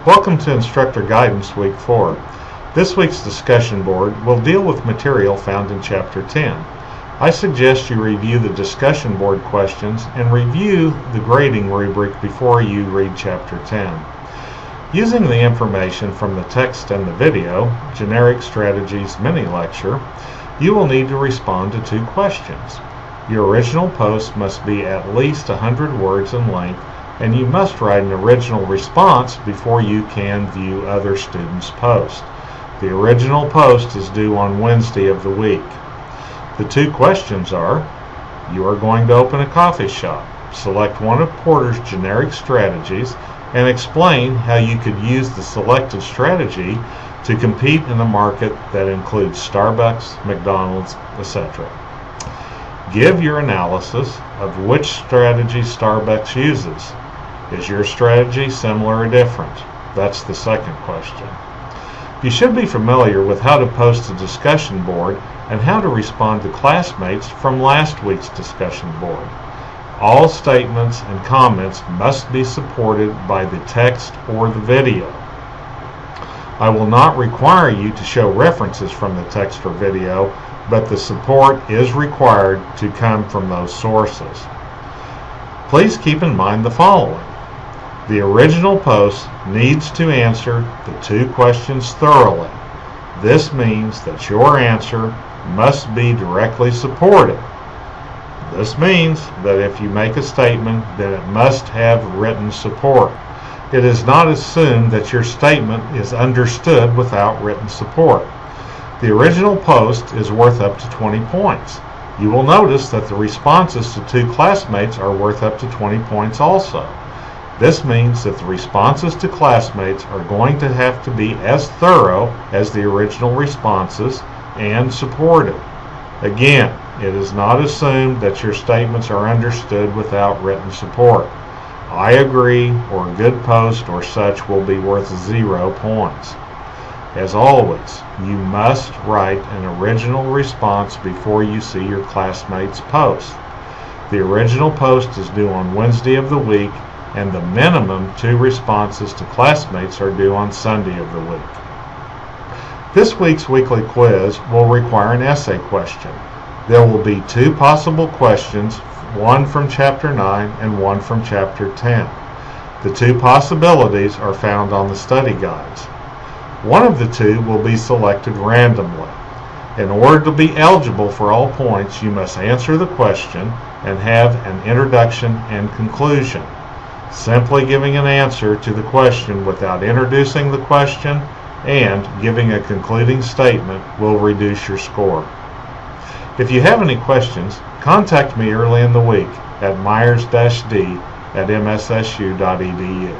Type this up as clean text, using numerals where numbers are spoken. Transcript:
Welcome to Instructor Guidance Week 4. This week's discussion board will deal with material found in Chapter 10. I suggest you review the discussion board questions and review the grading rubric before you read Chapter 10. Using the information from the text and the video, Generic Strategies mini lecture, you will need to respond to two questions. Your original post must be at least 100 words in length, and you must write an original response before you can view other students' posts. The original post is due on Wednesday of the week. The two questions are: you are going to open a coffee shop. Select one of Porter's generic strategies and explain how you could use the selected strategy to compete in a market that includes Starbucks, McDonald's, etc. Give your analysis of which strategy Starbucks uses. Is your strategy similar or different? That's the second question. You should be familiar with how to post a discussion board and how to respond to classmates from last week's discussion board. All statements and comments must be supported by the text or the video. I will not require you to show references from the text or video, but the support is required to come from those sources. Please keep in mind the following. The original post needs to answer the two questions thoroughly. This means that your answer must be directly supported. This means that if you make a statement, then it must have written support. It is not assumed that your statement is understood without written support. The original post is worth up to 20 points. You will notice that the responses to two classmates are worth up to 20 points also. This means that the responses to classmates are going to have to be as thorough as the original responses and supported. Again, it is not assumed that your statements are understood without written support. I agree or good post or such will be worth 0 points. As always, you must write an original response before you see your classmates' post. The original post is due on Wednesday of the week, and the minimum 2 responses to classmates are due on Sunday of the week. This week's weekly quiz will require an essay question. There will be 2 possible questions, one from Chapter 9 and one from Chapter 10. The 2 possibilities are found on the study guides. One of the 2 will be selected randomly. In order to be eligible for all points, you must answer the question and have an introduction and conclusion. Simply giving an answer to the question without introducing the question and giving a concluding statement will reduce your score. If you have any questions, contact me early in the week at myers-d@mssu.edu.